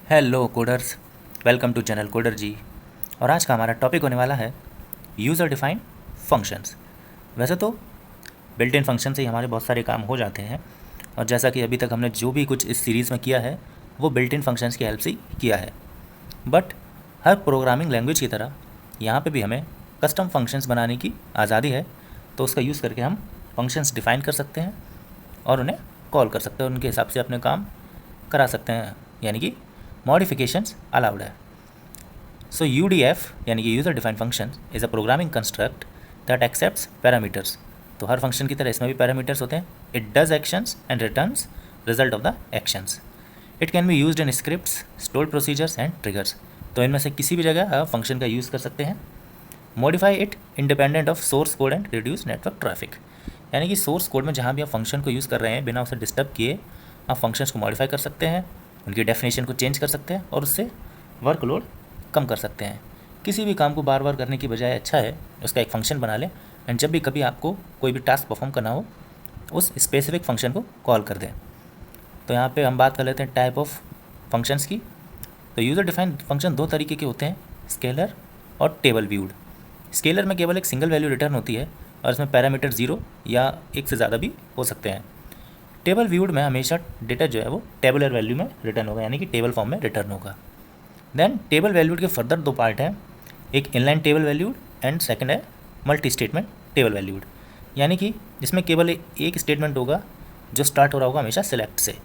Hello coders, welcome to channel coder ji. और आज का हमारा टॉपिक होने वाला है यूज़र डिफाइंड फंक्शंस। वैसे तो बिल्ट इन फंक्शन से ही हमारे बहुत सारे काम हो जाते हैं, और जैसा कि अभी तक हमने जो भी कुछ इस सीरीज़ में किया है वो बिल्ट इन फंक्शंस की हेल्प से ही किया है। बट हर प्रोग्रामिंग लैंग्वेज की तरह यहाँ पे भी हमें कस्टम फंक्शंस बनाने की आज़ादी है, तो उसका यूज़ करके हम फंक्शंस डिफ़ाइन कर सकते हैं और उन्हें कॉल कर सकते हैं, उनके हिसाब से अपने काम करा सकते हैं, यानी कि मॉडिफिकेशंस अलाउड है। सो UDF यानी कि user defined function is a programming construct that accepts parameters. तो हर फंक्शन की तरह इसमें भी पैरामीटर्स होते हैं। It does actions and returns result of the actions. It can be used in scripts, stored procedures and triggers. तो इनमें से किसी भी जगह फंक्शन का यूज़ कर सकते हैं। Modify it independent of source code and reduce network traffic. यानी कि सोर्स कोड में जहाँ भी आप फंक्शन को यूज़ कर रहे हैं बिना उसे डिस्टर्ब किए आप फंक्शंस को मॉडिफाई कर सकते हैं, उनकी डेफिनेशन को चेंज कर सकते हैं और उससे वर्कलोड कम कर सकते हैं। किसी भी काम को बार बार करने की बजाय अच्छा है उसका एक फ़ंक्शन बना लें, एंड जब भी कभी आपको कोई भी टास्क परफॉर्म करना हो उस स्पेसिफिक फ़ंक्शन को कॉल कर दें। तो यहाँ पे हम बात कर लेते हैं टाइप ऑफ फंक्शंस की। तो यूज़र डिफाइंड फंक्शन दो तरीके के होते हैं, स्केलर और टेबल व्यूड। स्केलर में केवल एक सिंगल वैल्यू रिटर्न होती है और इसमें पैरामीटर 0 या एक से ज़्यादा भी हो सकते हैं। टेबल व्यूड में हमेशा डेटा जो है वो टेबुलर वैल्यू में रिटर्न होगा, यानी कि टेबल फॉर्म में रिटर्न होगा। देन टेबल वैल्यूड के फर्दर दो पार्ट हैं, एक inline table valued and second है मल्टी स्टेटमेंट टेबल वैल्यूड। यानी कि इसमें केवल एक स्टेटमेंट होगा जो स्टार्ट हो रहा होगा हमेशा सेलेक्ट से।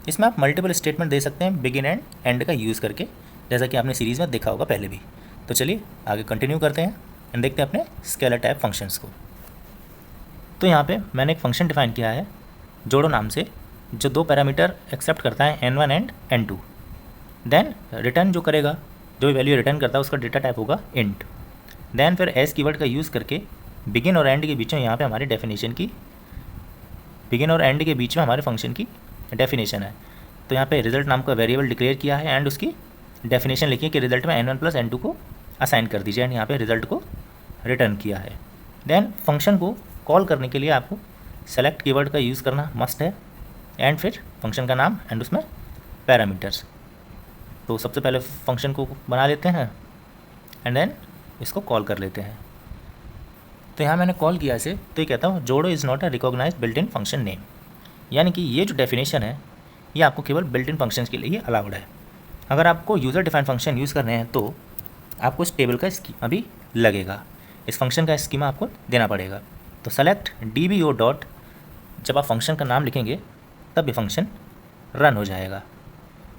इसमें आप मल्टीपल स्टेटमेंट दे सकते हैं बिगिन एंड एंड का यूज़ करके, जैसा कि आपने सीरीज़ में देखा होगा पहले भी। तो चलिए आगे कंटिन्यू करते हैं एंड देखते हैं अपने स्केलर टाइप फंक्शंस को। तो यहाँ पे मैंने एक फंक्शन डिफाइन किया है जोड़ो नाम से, जो दो पैरामीटर एक्सेप्ट करता है n1 and n2। Then return जो करेगा, जो भी वैल्यू रिटर्न करता है उसका डेटा टाइप होगा इंट। देन फिर एस कीवर्ड का यूज़ करके बिगिन और एंड के बीच में यहाँ पे हमारे डेफिनेशन की, बिगिन और एंड के बीच में हमारे फंक्शन की डेफिनेशन है। तो यहाँ पे रिजल्ट नाम का वेरिएबल डिक्लेयर किया है एंड उसकी डेफिनेशन लिखी है कि रिजल्ट में n1 प्लस n2 को असाइन कर दीजिए, एंड यहाँ पे रिजल्ट को रिटर्न किया है। देन फंक्शन को कॉल करने के लिए आपको सेलेक्ट कीवर्ड का यूज़ करना मस्ट है, एंड फिर फंक्शन का नाम एंड उसमें पैरामीटर्स। तो सबसे पहले फंक्शन को बना लेते हैं एंड देन इसको कॉल कर लेते हैं। तो यहाँ मैंने कॉल किया इसे, तो ये कहता हूँ जोड़ो is not a recognized built in function name. यानी कि ये जो डेफिनेशन है ये आपको केवल बिल्ट इन फंक्शन के लिए अलाउड है। अगर आपको यूज़र डिफाइंड फंक्शन यूज़ करने हैं तो आपको इस टेबल का स्कीमा भी लगेगा, इस फंक्शन का स्कीमा आपको देना पड़ेगा। तो सेलेक्ट DBO डॉट, जब आप फंक्शन का नाम लिखेंगे तब ये फंक्शन रन हो जाएगा।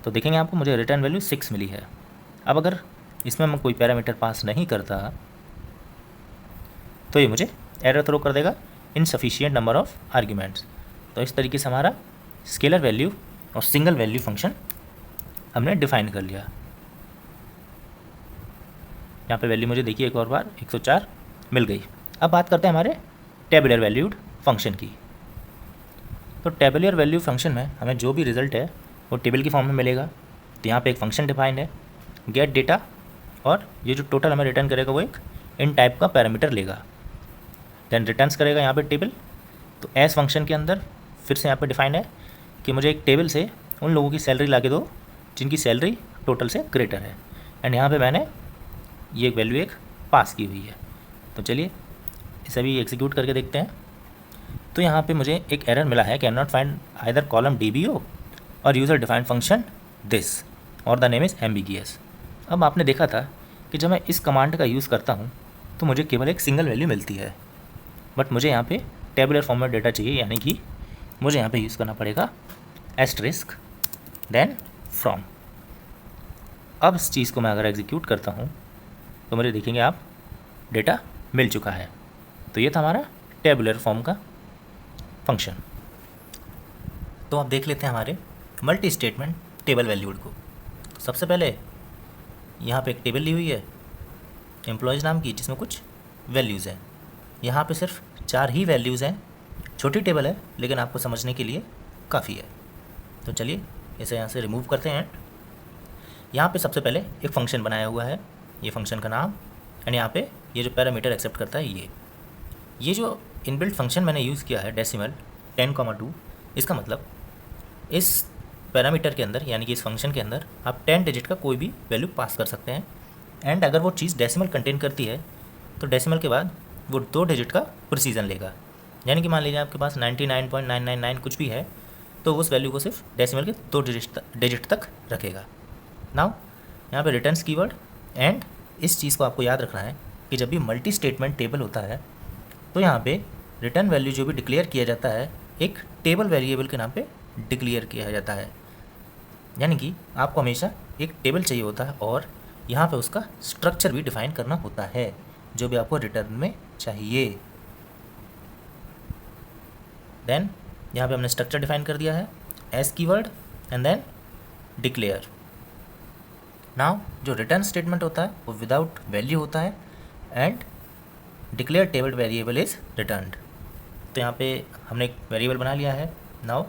तो देखेंगे आपको मुझे रिटर्न वैल्यू 6 मिली है। अब अगर इसमें मैं कोई पैरामीटर पास नहीं करता तो ये मुझे एरर थ्रो कर देगा, इनसफिशिएंट नंबर ऑफ आर्ग्यूमेंट्स। तो इस तरीके से हमारा स्केलर वैल्यू और सिंगल वैल्यू फंक्शन हमने डिफाइन कर लिया। यहाँ पे वैल्यू मुझे देखिए एक और बार 104 मिल गई। अब बात करते हैं हमारे टेबुलर वैल्यूड फंक्शन की। तो टेबुलर वैल्यू फंक्शन में हमें जो भी रिजल्ट है वो टेबल की फॉर्म में मिलेगा। तो यहाँ पे एक फंक्शन डिफाइंड है गेट डेटा, और ये जो टोटल हमें रिटर्न करेगा वो एक इन टाइप का पैरामीटर लेगा। देन रिटर्न्स करेगा यहाँ पे टेबल। तो एस फंक्शन के अंदर फिर से यहाँ पे डिफाइंड है कि मुझे एक टेबल से उन लोगों की सैलरी ला के दो जिनकी सैलरी टोटल से ग्रेटर है, एंड यहाँ पर मैंने ये वैल्यू एक पास की हुई है। तो चलिए इसे भी एग्जीक्यूट करके देखते हैं। तो यहाँ पे मुझे एक एरर मिला है, can not find either column DBO और यूज़र डिफाइंड फंक्शन दिस और द नेम इज़ एम्बिगियस। अब आपने देखा था कि जब मैं इस कमांड का यूज़ करता हूँ तो मुझे केवल एक सिंगल वैल्यू मिलती है, बट मुझे यहाँ पे टेबुलर फॉर्म में डेटा चाहिए, यानी कि मुझे यहाँ पे यूज़ करना पड़ेगा एस्टरिस्क देन फ्रॉम। अब इस चीज़ को मैं अगर एग्जीक्यूट करता हूँ तो मुझे देखेंगे आप डेटा मिल चुका है। तो ये था हमारा टेबुलर फॉर्म का फंक्शन। तो अब देख लेते हैं हमारे मल्टी स्टेटमेंट टेबल वैल्यूड को। तो सबसे पहले यहाँ पे एक टेबल ली हुई है एम्प्लॉयज़ नाम की, जिसमें कुछ वैल्यूज़ हैं। यहाँ पे सिर्फ 4 ही वैल्यूज़ हैं, छोटी टेबल है लेकिन आपको समझने के लिए काफ़ी है। तो चलिए इसे यहाँ से रिमूव करते हैं। यहाँ पे सबसे पहले एक फ़ंक्शन बनाया हुआ है, ये फंक्शन का नाम, एंड यहाँ पे ये जो पैरामीटर एक्सेप्ट करता है ये जो इनबिल्ट फंक्शन मैंने यूज़ किया है डेसिमल 10,2। इसका मतलब इस पैरामीटर के अंदर यानी कि इस फंक्शन के अंदर आप 10 डिजिट का कोई भी वैल्यू पास कर सकते हैं। एंड अगर वो चीज़ डेसिमल कंटेन करती है तो डेसिमल के बाद वो 2 डिजिट का प्रिसीजन लेगा। यानी कि मान लीजिए आपके पास 99.999 कुछ भी है तो उस वैल्यू को सिर्फ डेसिमल के 2 डिजिट तक रखेगा। नाउ यहाँ पे रिटर्न्स कीवर्ड एंड इस चीज़ को आपको याद रखना है कि जब भी मल्टी स्टेटमेंट टेबल होता है तो यहाँ पे रिटर्न वैल्यू जो भी डिक्लेयर किया जाता है एक टेबल वेरिएबल के नाम पे डिक्लेयर किया जाता है। यानी कि आपको हमेशा एक टेबल चाहिए होता है और यहाँ पे उसका स्ट्रक्चर भी डिफाइन करना होता है जो भी आपको रिटर्न में चाहिए। देन यहाँ पे हमने स्ट्रक्चर डिफाइन कर दिया है as keyword and then declare. Now जो रिटर्न स्टेटमेंट होता है वो विदाउट वैल्यू होता है and declare table variable is returned. तो यहाँ पे हमने एक वेरिएबल बना लिया है। नाउ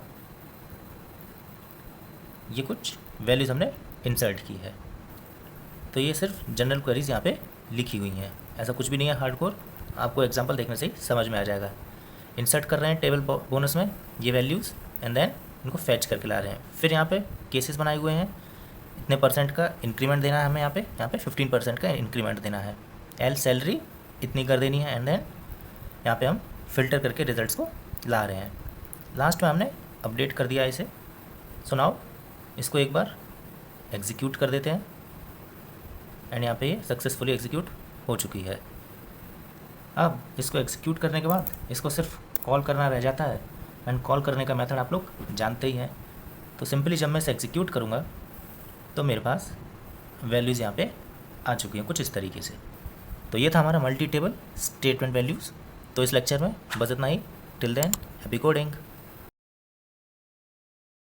ये कुछ वैल्यूज़ हमने इंसर्ट की है। तो ये सिर्फ जनरल क्वेरीज यहाँ पे लिखी हुई हैं, ऐसा कुछ भी नहीं है हार्डकोर। आपको एग्जांपल देखने से ही समझ में आ जाएगा। इंसर्ट कर रहे हैं टेबल बोनस में ये वैल्यूज़ एंड देन इनको फैच करके ला रहे हैं। फिर यहाँ पे केसेस बनाए हुए हैं, इतने परसेंट का इंक्रीमेंट देना है हमें, यहाँ पे 15% का इंक्रीमेंट देना है। एल सैलरी इतनी कर देनी है एंड देन यहाँ पे हम फिल्टर करके रिजल्ट्स को ला रहे हैं। लास्ट में हमने अपडेट कर दिया इसे। सो नाउ इसको एक बार एग्जीक्यूट कर देते हैं एंड यहाँ पे ये सक्सेसफुली एग्जीक्यूट हो चुकी है। अब इसको एग्जीक्यूट करने के बाद इसको सिर्फ कॉल करना रह जाता है एंड कॉल करने का मेथड आप लोग जानते ही हैं। तो सिंपली जब मैं इसे एग्जीक्यूट करूँगा तो मेरे पास वैल्यूज़ यहाँ पे आ चुकी हैं कुछ इस तरीके से। तो ये था हमारा मल्टी टेबल स्टेटमेंट वैल्यूज़। तो इस लेक्चर में बस इतना ही। Till then happy coding.